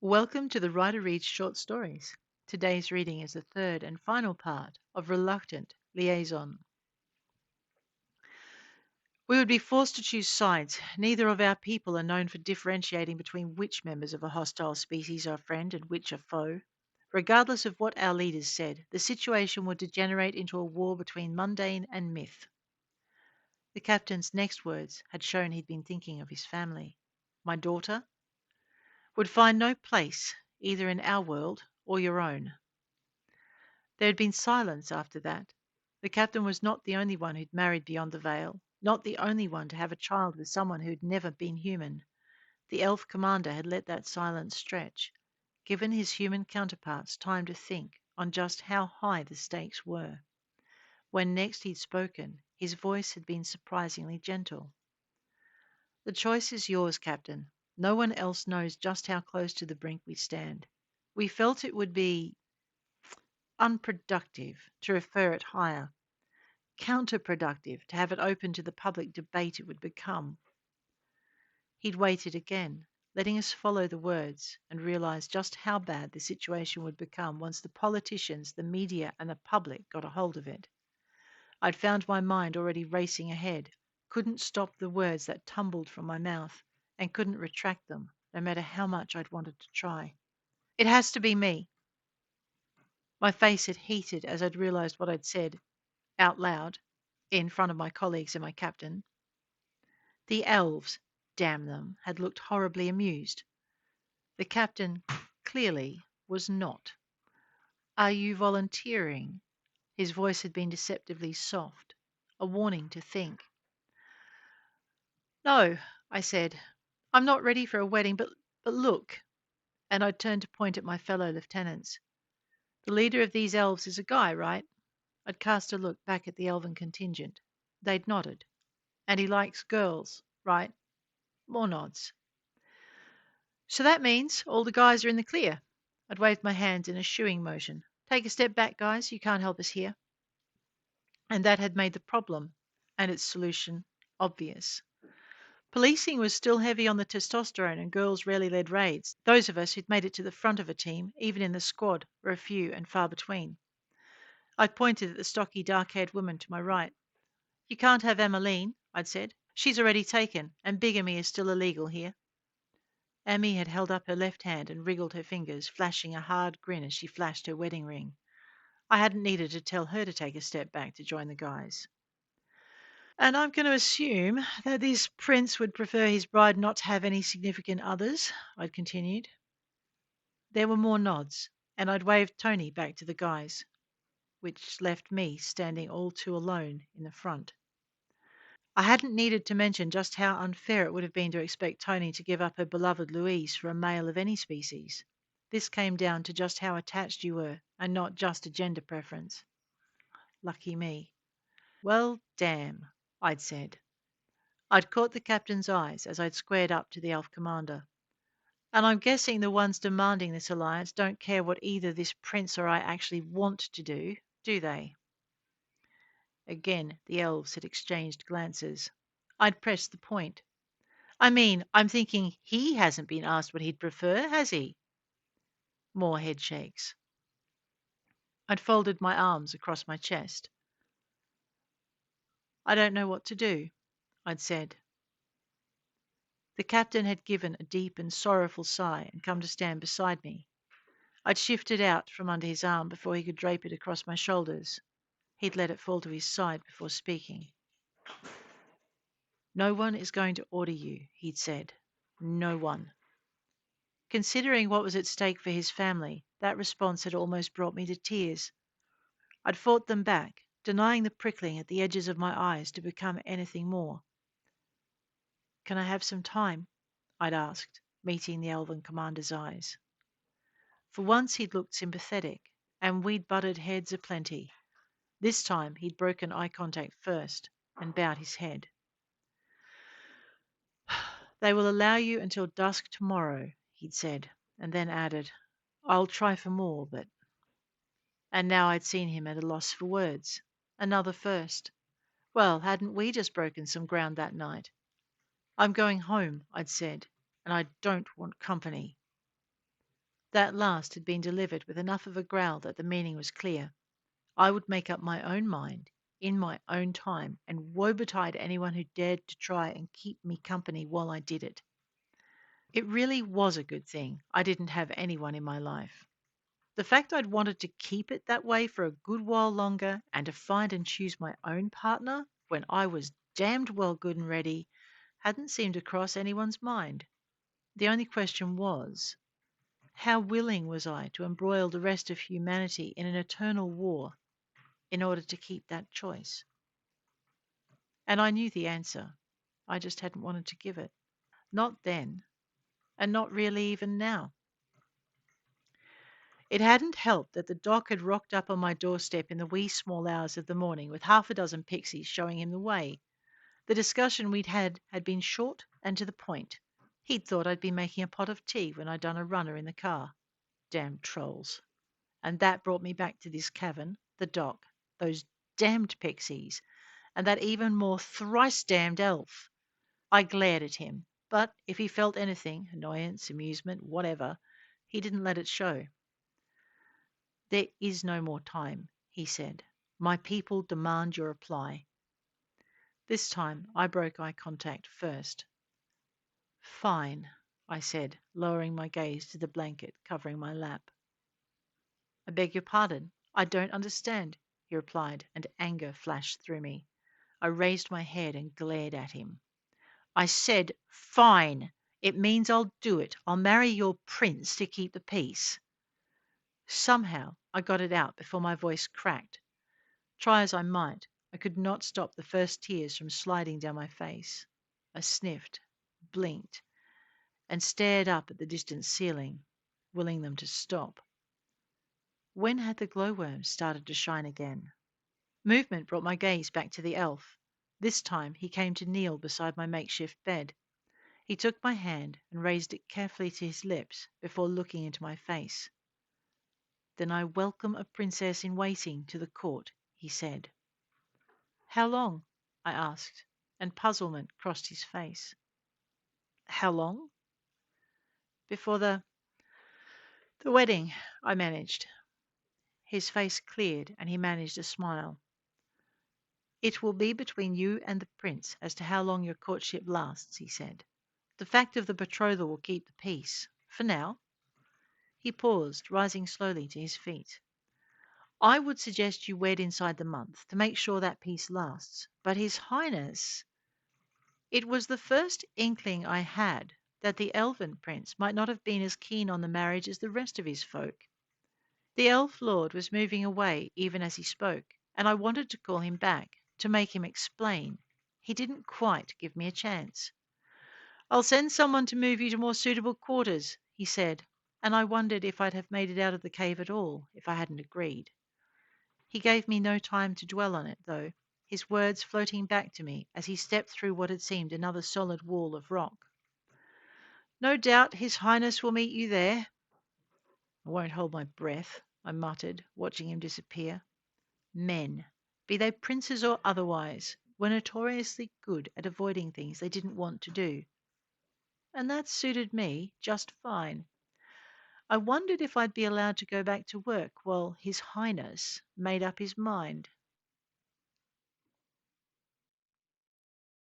Welcome to the Writer Reads Short Stories. Today's reading is the third and final part of Reluctant Liaison. We would be forced to choose sides. Neither of our people are known for differentiating between which members of a hostile species are friend and which are foe. Regardless of what our leaders said, the situation would degenerate into a war between mundane and myth. The captain's next words had shown he'd been thinking of his family. My daughter would find no place either in our world or your own. There had been silence after that. The captain was not the only one who'd married beyond the veil, not the only one to have a child with someone who'd never been human. The elf commander had let that silence stretch, given his human counterparts time to think on just how high the stakes were. When next he'd spoken, his voice had been surprisingly gentle. The choice is yours, Captain. No one else knows just how close to the brink we stand. We felt it would be unproductive to refer it higher, counterproductive to have it open to the public debate it would become. He'd waited again, letting us follow the words and realize just how bad the situation would become once the politicians, the media, and the public got a hold of it. I'd found my mind already racing ahead, couldn't stop the words that tumbled from my mouth, and couldn't retract them, no matter how much I'd wanted to try. It has to be me. My face had heated as I'd realized what I'd said out loud in front of my colleagues and my captain. The elves, damn them, had looked horribly amused. The captain clearly was not. Are you volunteering? His voice had been deceptively soft, a warning to think. No, I said. I'm not ready for a wedding, but look. And I turned to point at my fellow lieutenants. The leader of these elves is a guy, right? I'd cast a look back at the elven contingent. They'd nodded. And he likes girls, right? More nods. So that means all the guys are in the clear. I'd waved my hands in a shooing motion. Take a step back, guys. You can't help us here. And that had made the problem and its solution obvious. Policing was still heavy on the testosterone, and girls rarely led raids. Those of us who'd made it to the front of a team, even in the squad, were a few and far between. I pointed at the stocky, dark-haired woman to my right. You can't have Emmeline, I'd said. She's already taken, and bigamy is still illegal here. Amy had held up her left hand and wriggled her fingers, flashing a hard grin as she flashed her wedding ring. I hadn't needed to tell her to take a step back to join the guys. And I'm going to assume that this prince would prefer his bride not to have any significant others, I'd continued. There were more nods, and I'd waved Tony back to the guys, which left me standing all too alone in the front. I hadn't needed to mention just how unfair it would have been to expect Tony to give up her beloved Louise for a male of any species. This came down to just how attached you were, and not just a gender preference. Lucky me. Well, damn, I'd said. I'd caught the captain's eyes as I'd squared up to the elf commander. And I'm guessing the ones demanding this alliance don't care what either this prince or I actually want to do they? Again, the elves had exchanged glances. I'd pressed the point. I mean, I'm thinking he hasn't been asked what he'd prefer, has he? More head shakes. I'd folded my arms across my chest. I don't know what to do, I'd said. The captain had given a deep and sorrowful sigh and come to stand beside me. I'd shifted out from under his arm before he could drape it across my shoulders. He'd let it fall to his side before speaking. No one is going to order you, he'd said. No one. Considering what was at stake for his family, that response had almost brought me to tears. I'd fought them back, denying the prickling at the edges of my eyes to become anything more. Can I have some time? I'd asked, meeting the elven commander's eyes. For once he'd looked sympathetic, and we'd butted heads aplenty. This time he'd broken eye contact first and bowed his head. They will allow you until dusk tomorrow, he'd said, and then added, I'll try for more, but... And now I'd seen him at a loss for words. Another first. Well, hadn't we just broken some ground that night? I'm going home, I'd said, and I don't want company. That last had been delivered with enough of a growl that the meaning was clear. I would make up my own mind, in my own time, and woe betide anyone who dared to try and keep me company while I did it. It really was a good thing I didn't have anyone in my life. The fact I'd wanted to keep it that way for a good while longer and to find and choose my own partner when I was damned well good and ready hadn't seemed to cross anyone's mind. The only question was, how willing was I to embroil the rest of humanity in an eternal war in order to keep that choice? And I knew the answer. I just hadn't wanted to give it. Not then, and not really even now. It hadn't helped that the doc had rocked up on my doorstep in the wee small hours of the morning with half a dozen pixies showing him the way. The discussion we'd had been short and to the point. He'd thought I'd been making a pot of tea when I'd done a runner in the car. Damn trolls. And that brought me back to this cavern, the dock, those damned pixies, and that even more thrice damned elf. I glared at him, but if he felt anything, annoyance, amusement, whatever, he didn't let it show. There is no more time, he said. My people demand your reply. This time I broke eye contact first. Fine, I said, lowering my gaze to the blanket covering my lap. I beg your pardon. I don't understand, he replied, and anger flashed through me. I raised my head and glared at him. I said, fine. It means I'll do it. I'll marry your prince to keep the peace. Somehow I got it out before my voice cracked. Try as I might, I could not stop the first tears from sliding down my face. I sniffed, blinked, and stared up at the distant ceiling, willing them to stop. When had the glowworms started to shine again? Movement brought my gaze back to the elf. This time he came to kneel beside my makeshift bed. He took my hand and raised it carefully to his lips before looking into my face. Then I welcome a princess in waiting to the court, he said. How long? I asked, and puzzlement crossed his face. How long? Before the wedding, I managed. His face cleared and he managed a smile. It will be between you and the prince as to how long your courtship lasts, he said. The fact of the betrothal will keep the peace. For now. He paused, rising slowly to his feet. I would suggest you wed inside the month to make sure that peace lasts. But His Highness. It was the first inkling I had that the elven prince might not have been as keen on the marriage as the rest of his folk. The elf lord was moving away even as he spoke, and I wanted to call him back, to make him explain. He didn't quite give me a chance. I'll send someone to move you to more suitable quarters, he said, and I wondered if I'd have made it out of the cave at all if I hadn't agreed. He gave me no time to dwell on it, though, his words floating back to me as he stepped through what had seemed another solid wall of rock. No doubt His Highness will meet you there. I won't hold my breath, I muttered, watching him disappear. Men, be they princes or otherwise, were notoriously good at avoiding things they didn't want to do. And that suited me just fine. I wondered if I'd be allowed to go back to work while His Highness made up his mind.